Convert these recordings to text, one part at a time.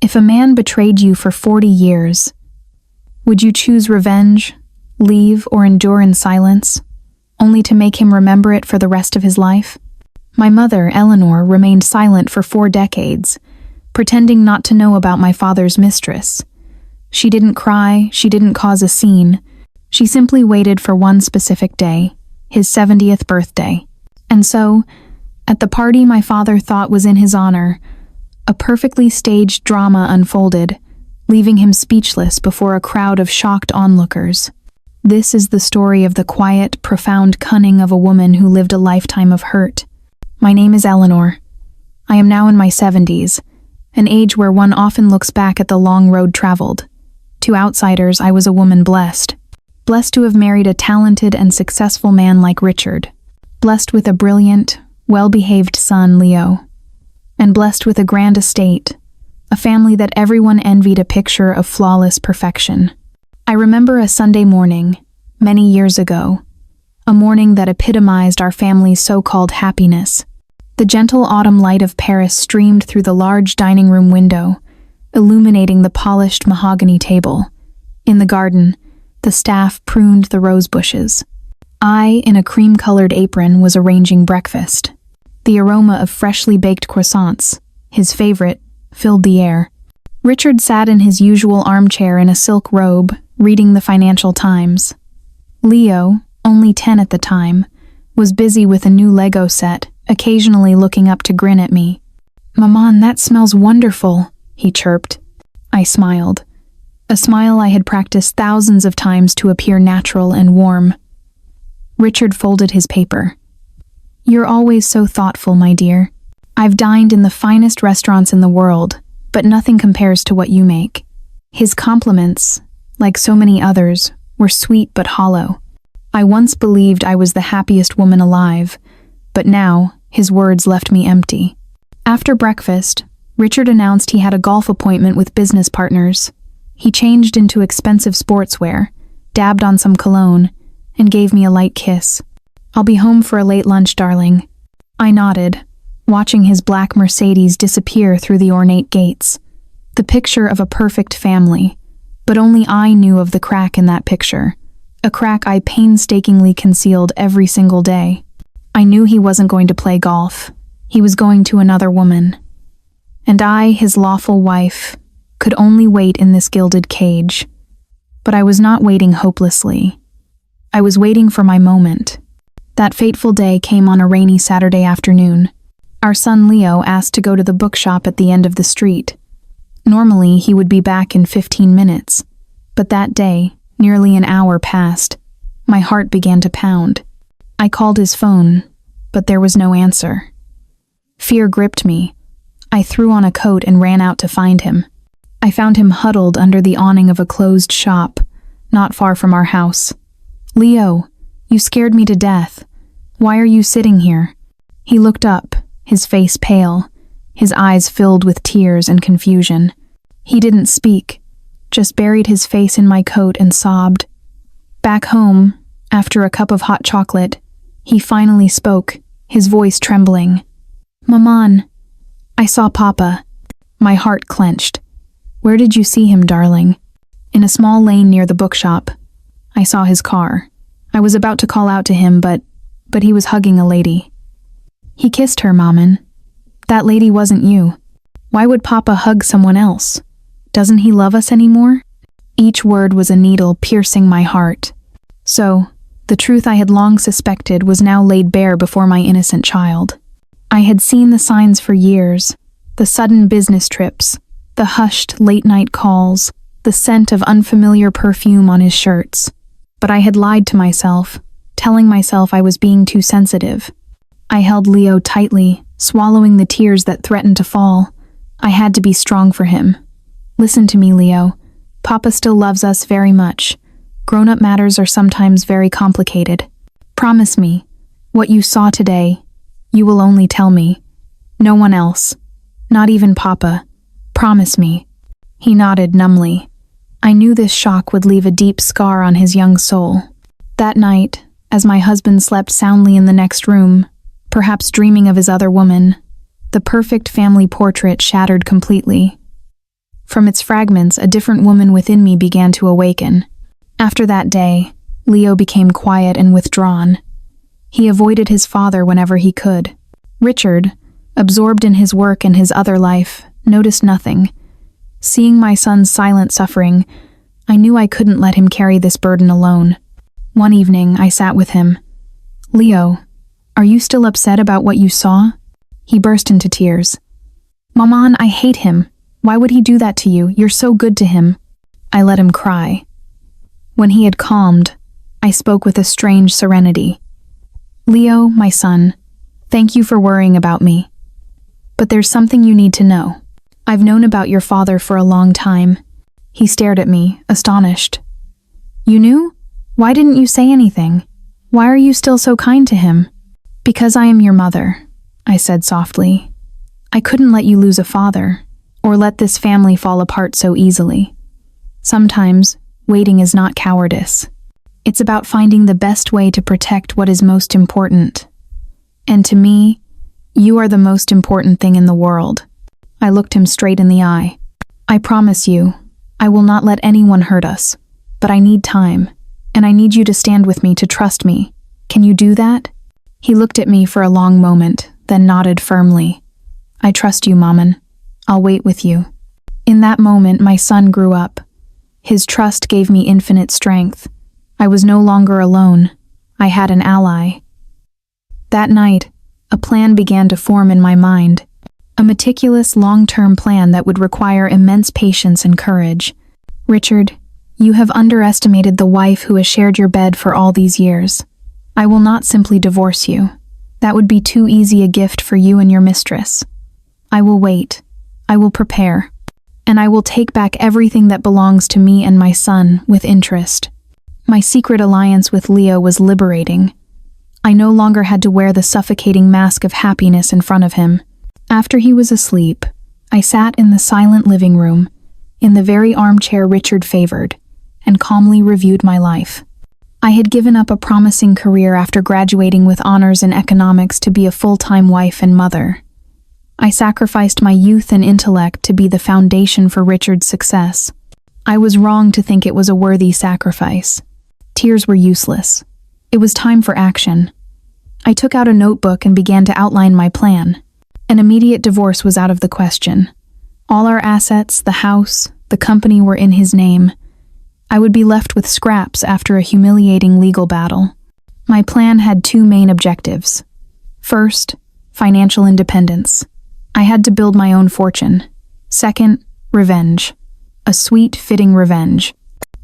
If a man betrayed you for 40 years, would you choose revenge, leave, or endure in silence, only to make him remember it for the rest of his life? My mother, Eleanor, remained silent for 4 decades, pretending not to know about my father's mistress. She didn't cry, she didn't cause a scene. She simply waited for one specific day, his 70th birthday. And so, at the party my father thought was in his honor, a perfectly staged drama unfolded, leaving him speechless before a crowd of shocked onlookers. This is the story of the quiet, profound cunning of a woman who lived a lifetime of hurt. My name is Eleanor. I am now in my 70s, an age where one often looks back at the long road traveled. To outsiders, I was a woman blessed. Blessed to have married a talented and successful man like Richard. Blessed with a brilliant, well-behaved son, Leo. And blessed with a grand estate, a family that everyone envied a picture of flawless perfection. I remember a Sunday morning, many years ago, a morning that epitomized our family's so-called happiness. The gentle autumn light of Paris streamed through the large dining room window, illuminating the polished mahogany table. In the garden, the staff pruned the rose bushes. I, in a cream-colored apron, was arranging breakfast. The aroma of freshly baked croissants, his favorite, filled the air. Richard sat in his usual armchair in a silk robe, reading the Financial Times. Leo, only 10 at the time, was busy with a new Lego set, occasionally looking up to grin at me. "Maman, that smells wonderful," he chirped. I smiled. A smile I had practiced thousands of times to appear natural and warm. Richard folded his paper. "You're always so thoughtful, my dear. I've dined in the finest restaurants in the world, but nothing compares to what you make." His compliments, like so many others, were sweet but hollow. I once believed I was the happiest woman alive, but now his words left me empty. After breakfast, Richard announced he had a golf appointment with business partners. He changed into expensive sportswear, dabbed on some cologne, and gave me a light kiss. "I'll be home for a late lunch, darling." I nodded, watching his black Mercedes disappear through the ornate gates. The picture of a perfect family, but only I knew of the crack in that picture, a crack I painstakingly concealed every single day. I knew he wasn't going to play golf. He was going to another woman. And I, his lawful wife, could only wait in this gilded cage. But I was not waiting hopelessly. I was waiting for my moment. That fateful day came on a rainy Saturday afternoon. Our son Leo asked to go to the bookshop at the end of the street. Normally, he would be back in 15 minutes. But that day, nearly an hour passed. My heart began to pound. I called his phone, but there was no answer. Fear gripped me. I threw on a coat and ran out to find him. I found him huddled under the awning of a closed shop, not far from our house. "Leo, you scared me to death. Why are you sitting here?" He looked up, his face pale, his eyes filled with tears and confusion. He didn't speak, just buried his face in my coat and sobbed. Back home, after a cup of hot chocolate, he finally spoke, his voice trembling. "Maman, I saw Papa." My heart clenched. "Where did you see him, darling?" "In a small lane near the bookshop. I saw his car. I was about to call out to him, but he was hugging a lady." "He kissed her, Maman. That lady wasn't you. Why would Papa hug someone else? Doesn't he love us anymore?" Each word was a needle piercing my heart. So, the truth I had long suspected was now laid bare before my innocent child. I had seen the signs for years, the sudden business trips, the hushed late-night calls, the scent of unfamiliar perfume on his shirts. But I had lied to myself, telling myself I was being too sensitive. I held Leo tightly, swallowing the tears that threatened to fall. I had to be strong for him. "Listen to me, Leo. Papa still loves us very much. Grown-up matters are sometimes very complicated. Promise me, what you saw today, you will only tell me. No one else. Not even Papa. Promise me." He nodded numbly. I knew this shock would leave a deep scar on his young soul. That night, as my husband slept soundly in the next room, perhaps dreaming of his other woman, the perfect family portrait shattered completely. From its fragments, a different woman within me began to awaken. After that day, Leo became quiet and withdrawn. He avoided his father whenever he could. Richard, absorbed in his work and his other life, noticed nothing. Seeing my son's silent suffering, I knew I couldn't let him carry this burden alone. One evening, I sat with him. "Leo, are you still upset about what you saw?" He burst into tears. "Maman, I hate him. Why would he do that to you? You're so good to him." I let him cry. When he had calmed, I spoke with a strange serenity. "Leo, my son, thank you for worrying about me. But there's something you need to know. I've known about your father for a long time." He stared at me, astonished. "You knew? Why didn't you say anything? Why are you still so kind to him?" "Because I am your mother," I said softly. "I couldn't let you lose a father, or let this family fall apart so easily. Sometimes, waiting is not cowardice. It's about finding the best way to protect what is most important. And to me, you are the most important thing in the world." I looked him straight in the eye. "I promise you, I will not let anyone hurt us, but I need time, and I need you to stand with me, to trust me. Can you do that?" He looked at me for a long moment, then nodded firmly. "I trust you, Maman. I'll wait with you." In that moment, my son grew up. His trust gave me infinite strength. I was no longer alone. I had an ally. That night, a plan began to form in my mind. A meticulous, long-term plan that would require immense patience and courage. "Richard, you have underestimated the wife who has shared your bed for all these years. I will not simply divorce you. That would be too easy a gift for you and your mistress. I will wait. I will prepare. And I will take back everything that belongs to me and my son with interest." My secret alliance with Leo was liberating. I no longer had to wear the suffocating mask of happiness in front of him. After he was asleep, I sat in the silent living room, in the very armchair Richard favored, and calmly reviewed my life. I had given up a promising career after graduating with honors in economics to be a full-time wife and mother. I sacrificed my youth and intellect to be the foundation for Richard's success. I was wrong to think it was a worthy sacrifice. Tears were useless. It was time for action. I took out a notebook and began to outline my plan. An immediate divorce was out of the question. All our assets, the house, the company were in his name. I would be left with scraps after a humiliating legal battle. My plan had two main objectives. First, financial independence. I had to build my own fortune. Second, revenge. A sweet, fitting revenge.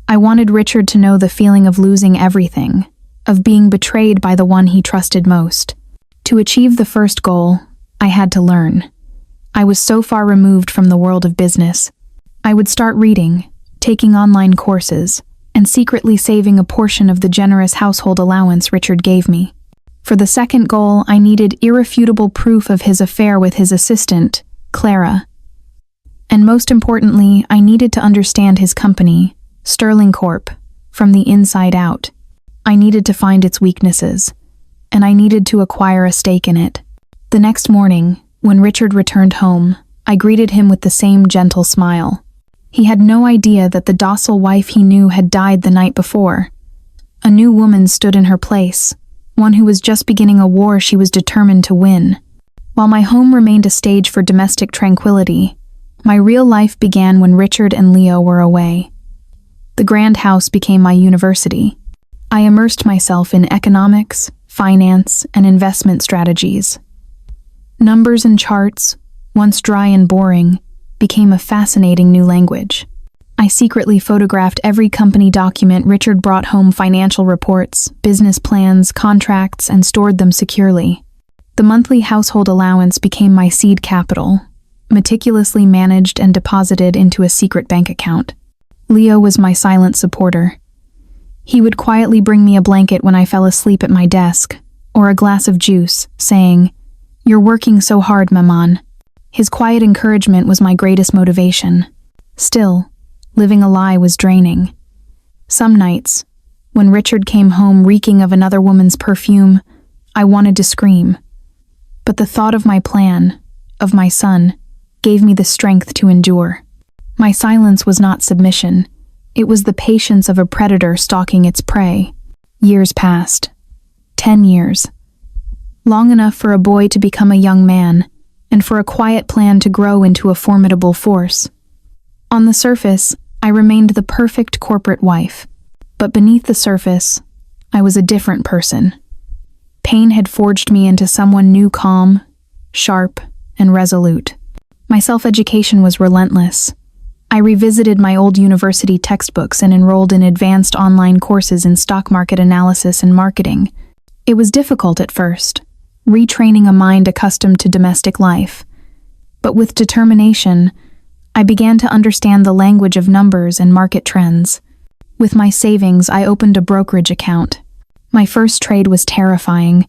I wanted Richard to know the feeling of losing everything, of being betrayed by the one he trusted most. To achieve the first goal, I had to learn. I was so far removed from the world of business. I would start reading, taking online courses, and secretly saving a portion of the generous household allowance Richard gave me. For the second goal, I needed irrefutable proof of his affair with his assistant, Clara. And most importantly, I needed to understand his company, Sterling Corp., from the inside out. I needed to find its weaknesses, and I needed to acquire a stake in it. The next morning, when Richard returned home, I greeted him with the same gentle smile. He had no idea that the docile wife he knew had died the night before. A new woman stood in her place, one who was just beginning a war she was determined to win. While my home remained a stage for domestic tranquility, my real life began when Richard and Leo were away. The grand house became my university. I immersed myself in economics, finance, and investment strategies. Numbers and charts, once dry and boring, became a fascinating new language. I secretly photographed every company document Richard brought home, financial reports, business plans, contracts, and stored them securely. The monthly household allowance became my seed capital, meticulously managed and deposited into a secret bank account. Leo was my silent supporter. He would quietly bring me a blanket when I fell asleep at my desk, or a glass of juice, saying, "You're working so hard, Maman." His quiet encouragement was my greatest motivation. Still, living a lie was draining. Some nights, when Richard came home reeking of another woman's perfume, I wanted to scream. But the thought of my plan, of my son, gave me the strength to endure. My silence was not submission. It was the patience of a predator stalking its prey. Years passed. 10 years. Long enough for a boy to become a young man, and for a quiet plan to grow into a formidable force. On the surface, I remained the perfect corporate wife. But beneath the surface, I was a different person. Pain had forged me into someone new, calm, sharp, and resolute. My self-education was relentless. I revisited my old university textbooks and enrolled in advanced online courses in stock market analysis and marketing. It was difficult at first, retraining a mind accustomed to domestic life. But with determination, I began to understand the language of numbers and market trends. With my savings, I opened a brokerage account. My first trade was terrifying,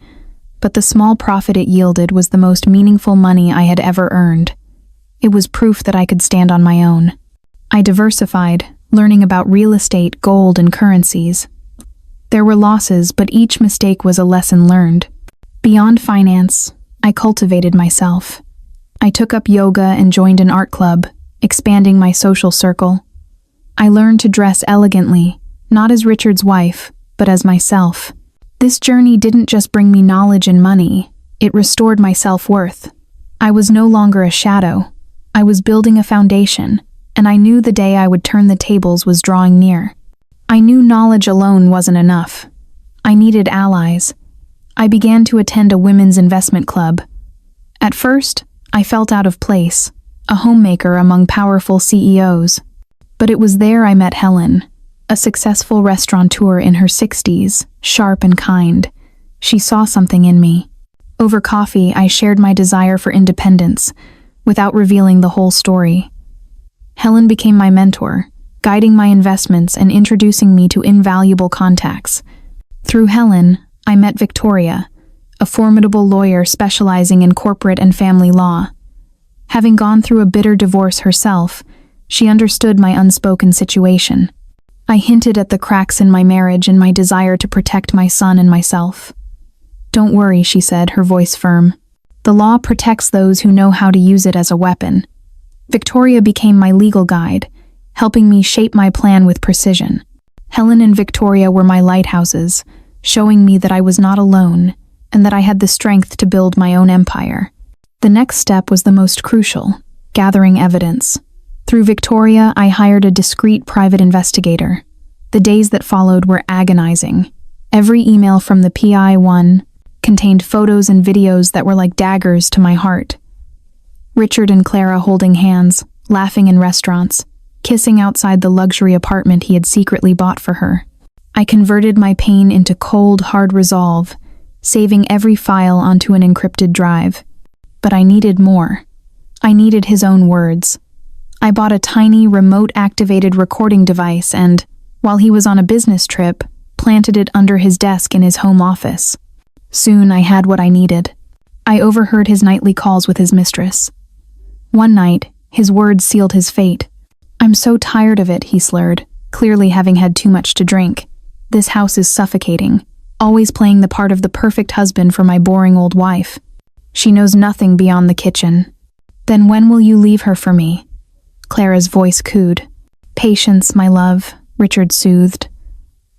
but the small profit it yielded was the most meaningful money I had ever earned. It was proof that I could stand on my own. I diversified, learning about real estate, gold, and currencies. There were losses, but each mistake was a lesson learned. Beyond finance, I cultivated myself. I took up yoga and joined an art club, expanding my social circle. I learned to dress elegantly, not as Richard's wife, but as myself. This journey didn't just bring me knowledge and money, it restored my self-worth. I was no longer a shadow. I was building a foundation, and I knew the day I would turn the tables was drawing near. I knew knowledge alone wasn't enough. I needed allies. I began to attend a women's investment club. At first, I felt out of place, a homemaker among powerful CEOs. But it was there I met Helen, a successful restaurateur in her 60s, sharp and kind. She saw something in me. Over coffee, I shared my desire for independence, without revealing the whole story. Helen became my mentor, guiding my investments and introducing me to invaluable contacts. Through Helen, I met Victoria, a formidable lawyer specializing in corporate and family law. Having gone through a bitter divorce herself, she understood my unspoken situation. I hinted at the cracks in my marriage and my desire to protect my son and myself. "Don't worry," she said, her voice firm. "The law protects those who know how to use it as a weapon." Victoria became my legal guide, helping me shape my plan with precision. Helen and Victoria were my lighthouses, showing me that I was not alone and that I had the strength to build my own empire. The next step was the most crucial, gathering evidence. Through Victoria, I hired a discreet private investigator. The days that followed were agonizing. Every email from the PI1 contained photos and videos that were like daggers to my heart. Richard and Clara holding hands, laughing in restaurants, kissing outside the luxury apartment he had secretly bought for her. I converted my pain into cold, hard resolve, saving every file onto an encrypted drive. But I needed more. I needed his own words. I bought a tiny, remote-activated recording device and, while he was on a business trip, planted it under his desk in his home office. Soon I had what I needed. I overheard his nightly calls with his mistress. One night, his words sealed his fate. "I'm so tired of it," he slurred, clearly having had too much to drink. "This house is suffocating, always playing the part of the perfect husband for my boring old wife. She knows nothing beyond the kitchen." "Then when will you leave her for me?" Clara's voice cooed. "Patience, my love," Richard soothed.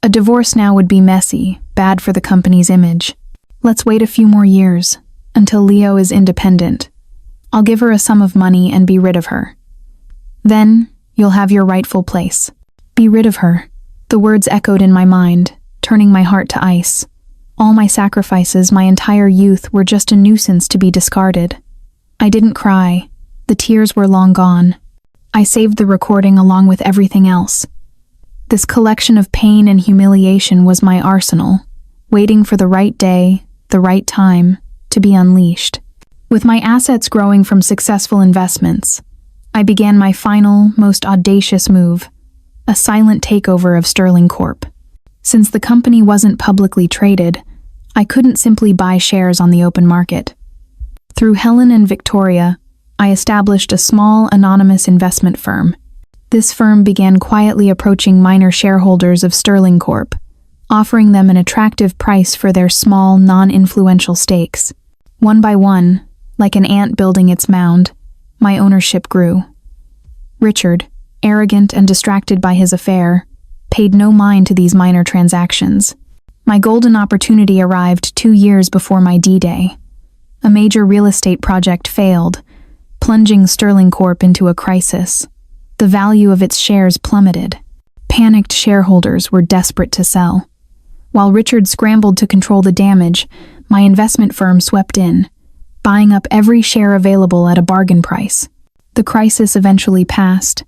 "A divorce now would be messy, bad for the company's image. Let's wait a few more years, until Leo is independent. I'll give her a sum of money and be rid of her. Then, you'll have your rightful place." Be rid of her. The words echoed in my mind, turning my heart to ice. All my sacrifices, my entire youth, were just a nuisance to be discarded. I didn't cry. The tears were long gone. I saved the recording along with everything else. This collection of pain and humiliation was my arsenal, waiting for the right day, the right time, to be unleashed. With my assets growing from successful investments, I began my final, most audacious move, a silent takeover of Sterling Corp. Since the company wasn't publicly traded, I couldn't simply buy shares on the open market. Through Helen and Victoria, I established a small, anonymous investment firm. This firm began quietly approaching minor shareholders of Sterling Corp, offering them an attractive price for their small, non-influential stakes. One by one, like an ant building its mound, my ownership grew. Richard, arrogant and distracted by his affair, paid no mind to these minor transactions. My golden opportunity arrived 2 years before my D-Day. A major real estate project failed, plunging Sterling Corp into a crisis. The value of its shares plummeted. Panicked shareholders were desperate to sell. While Richard scrambled to control the damage, my investment firm swept in, buying up every share available at a bargain price. The crisis eventually passed,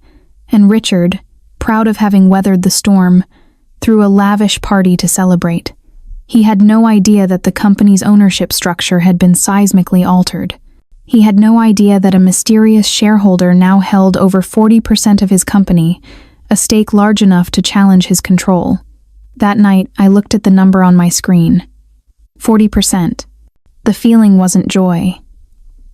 and Richard, proud of having weathered the storm, threw a lavish party to celebrate. He had no idea that the company's ownership structure had been seismically altered. He had no idea that a mysterious shareholder now held over 40% of his company, a stake large enough to challenge his control. That night, I looked at the number on my screen. 40%. The feeling wasn't joy.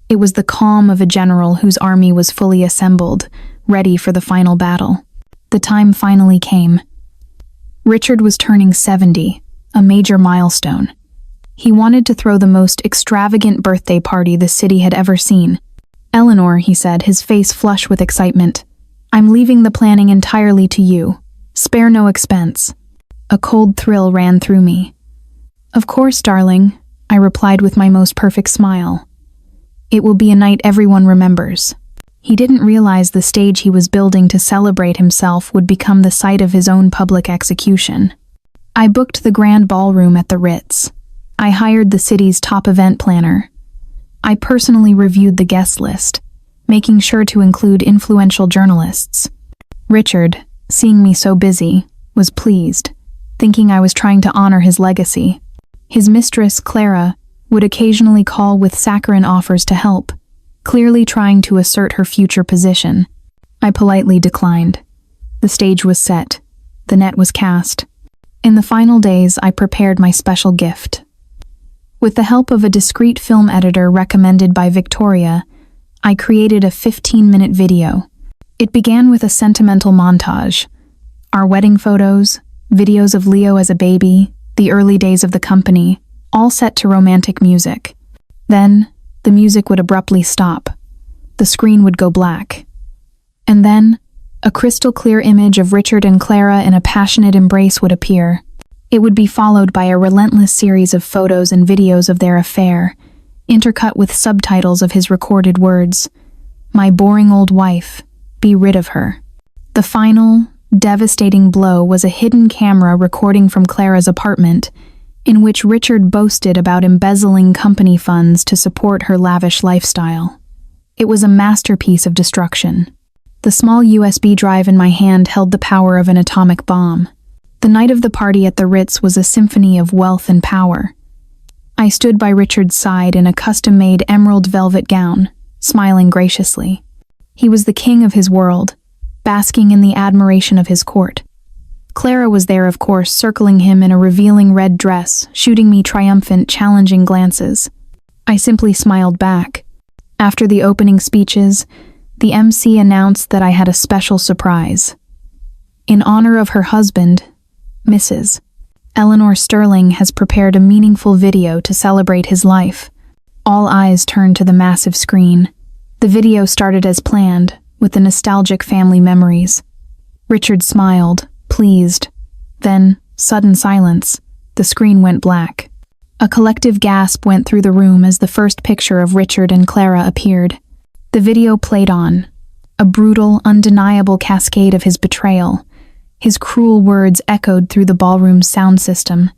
It was the calm of a general whose army was fully assembled, ready for the final battle. The time finally came. Richard was turning 70, a major milestone. He wanted to throw the most extravagant birthday party the city had ever seen. "Eleanor," he said, his face flush with excitement, "I'm leaving the planning entirely to you. Spare no expense." A cold thrill ran through me. "Of course, darling," I replied with my most perfect smile. "It will be a night everyone remembers." He didn't realize the stage he was building to celebrate himself would become the site of his own public execution. I booked the grand ballroom at the Ritz. I hired the city's top event planner. I personally reviewed the guest list, making sure to include influential journalists. Richard, seeing me so busy, was pleased, thinking I was trying to honor his legacy. His mistress, Clara, would occasionally call with saccharine offers to help, clearly trying to assert her future position. I politely declined. The stage was set. The net was cast. In the final days, I prepared my special gift. With the help of a discreet film editor recommended by Victoria, I created a 15-minute video. It began with a sentimental montage. Our wedding photos, videos of Leo as a baby, the early days of the company, all set to romantic music. Then, the music would abruptly stop. The screen would go black. And then, a crystal-clear image of Richard and Clara in a passionate embrace would appear. It would be followed by a relentless series of photos and videos of their affair, intercut with subtitles of his recorded words, "My boring old wife, be rid of her." The final, devastating blow was a hidden camera recording from Clara's apartment, in which Richard boasted about embezzling company funds to support her lavish lifestyle. It was a masterpiece of destruction. The small USB drive in my hand held the power of an atomic bomb. The night of the party at the Ritz was a symphony of wealth and power. I stood by Richard's side in a custom-made emerald velvet gown, smiling graciously. He was the king of his world, basking in the admiration of his court. Clara was there, of course, circling him in a revealing red dress, shooting me triumphant, challenging glances. I simply smiled back. After the opening speeches, the MC announced that I had a special surprise. In honor of her husband, Mrs. Eleanor Sterling has prepared a meaningful video to celebrate his life. All eyes turned to the massive screen. The video started as planned, with the nostalgic family memories. Richard smiled, pleased. Then, sudden silence. The screen went black. A collective gasp went through the room as the first picture of Richard and Clara appeared. The video played on. A brutal, undeniable cascade of his betrayal. His cruel words echoed through the ballroom's sound system.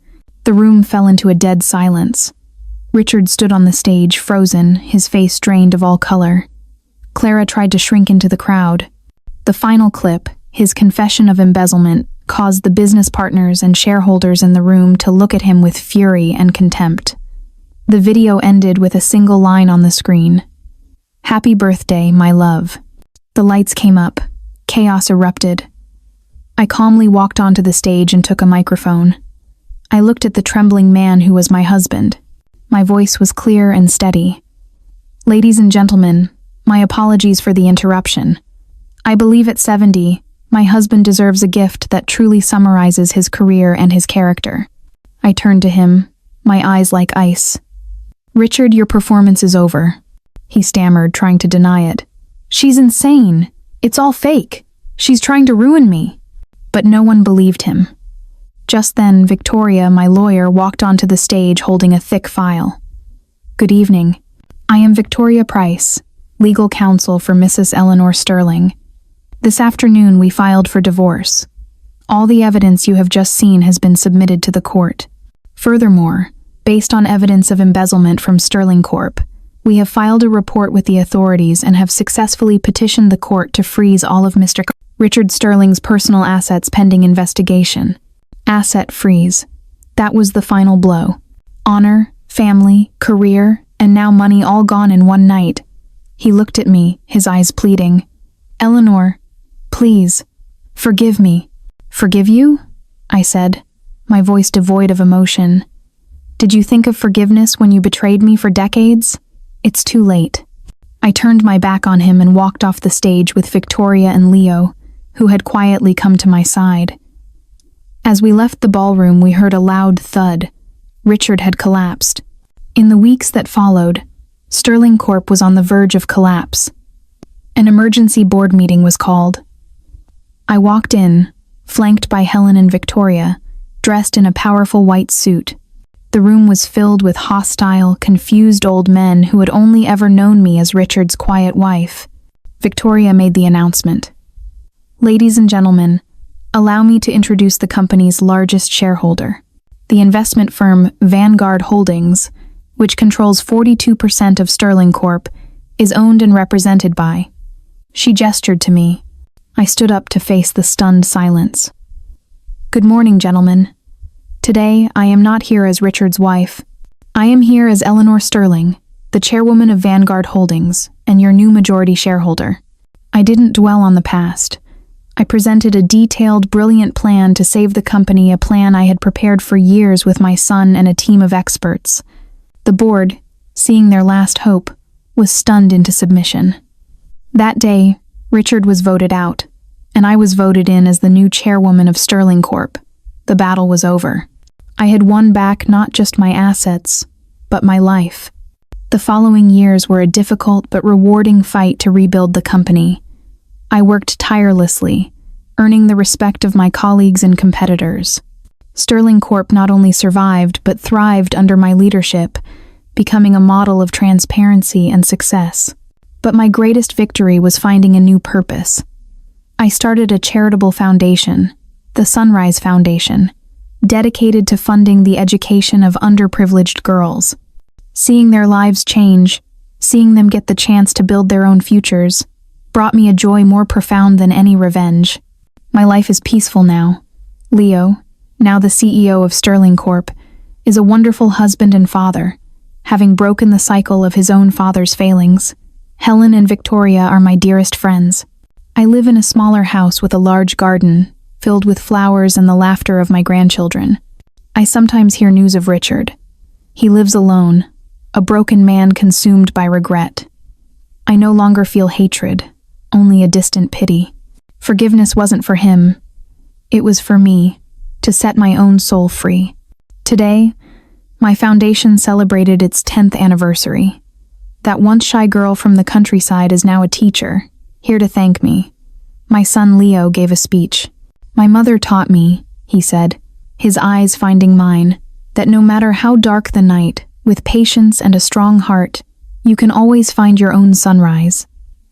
The room fell into a dead silence. Richard stood on the stage, frozen, his face drained of all color. Clara tried to shrink into the crowd. The final clip, his confession of embezzlement, caused the business partners and shareholders in the room to look at him with fury and contempt. The video ended with a single line on the screen. "Happy birthday, my love." The lights came up. Chaos erupted. I calmly walked onto the stage and took a microphone. I looked at the trembling man who was my husband. My voice was clear and steady. "Ladies and gentlemen, my apologies for the interruption. I believe at 70, my husband deserves a gift that truly summarizes his career and his character." I turned to him, my eyes like ice. "Richard, your performance is over," he stammered, trying to deny it. "She's insane. It's all fake." She's trying to ruin me." But no one believed him. Just then, Victoria, my lawyer, walked onto the stage holding a thick file. "Good evening. I am Victoria Price, legal counsel for Mrs. Eleanor Sterling. This afternoon we filed for divorce. All the evidence you have just seen has been submitted to the court. Furthermore, based on evidence of embezzlement from Sterling Corp., we have filed a report with the authorities and have successfully petitioned the court to freeze all of Mr. Richard Sterling's personal assets pending investigation. Asset freeze. That was the final blow. Honor, family, career, and now money all gone in one night." He looked at me, his eyes pleading. "Eleanor, please, forgive me." "Forgive you?" I said, my voice devoid of emotion. "Did you think of forgiveness when you betrayed me for decades? It's too late." I turned my back on him and walked off the stage with Victoria and Leo, who had quietly come to my side. As we left the ballroom, we heard a loud thud. Richard had collapsed. In the weeks that followed, Sterling Corp was on the verge of collapse. An emergency board meeting was called. I walked in, flanked by Helen and Victoria, dressed in a powerful white suit. The room was filled with hostile, confused old men who had only ever known me as Richard's quiet wife. Victoria made the announcement. "Ladies and gentlemen, allow me to introduce the company's largest shareholder. The investment firm Vanguard Holdings, which controls 42% of Sterling Corp., is owned and represented by..." She gestured to me. I stood up to face the stunned silence. "Good morning, gentlemen. Today, I am not here as Richard's wife. I am here as Eleanor Sterling, the chairwoman of Vanguard Holdings, and your new majority shareholder. I didn't dwell on the past. I presented a detailed, brilliant plan to save the company, a plan I had prepared for years with my son and a team of experts. The board, seeing their last hope, was stunned into submission. That day, Richard was voted out, and I was voted in as the new chairwoman of Sterling Corp. The battle was over. I had won back not just my assets, but my life. The following years were a difficult but rewarding fight to rebuild the company. I worked tirelessly, earning the respect of my colleagues and competitors. Sterling Corp not only survived but thrived under my leadership, becoming a model of transparency and success. But my greatest victory was finding a new purpose. I started a charitable foundation, the Sunrise Foundation, dedicated to funding the education of underprivileged girls. Seeing their lives change, seeing them get the chance to build their own futures, brought me a joy more profound than any revenge. My life is peaceful now. Leo, now the CEO of Sterling Corp., is a wonderful husband and father, having broken the cycle of his own father's failings. Helen and Victoria are my dearest friends. I live in a smaller house with a large garden, filled with flowers and the laughter of my grandchildren. I sometimes hear news of Richard. He lives alone, a broken man consumed by regret. I no longer feel hatred, only a distant pity. Forgiveness wasn't for him. It was for me, to set my own soul free. Today, my foundation celebrated its 10th anniversary. That once shy girl from the countryside is now a teacher, here to thank me. My son Leo gave a speech. "My mother taught me," he said, his eyes finding mine, "that no matter how dark the night, with patience and a strong heart, you can always find your own sunrise.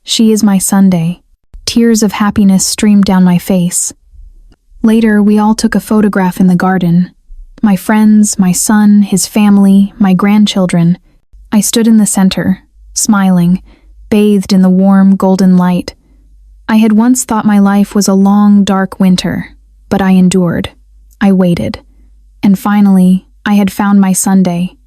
She is my Sunday." Tears of happiness streamed down my face. Later, we all took a photograph in the garden. My friends, my son, his family, my grandchildren. I stood in the center, smiling, bathed in the warm, golden light. I had once thought my life was a long, dark winter, but I endured. I waited. And finally, I had found my Sunday,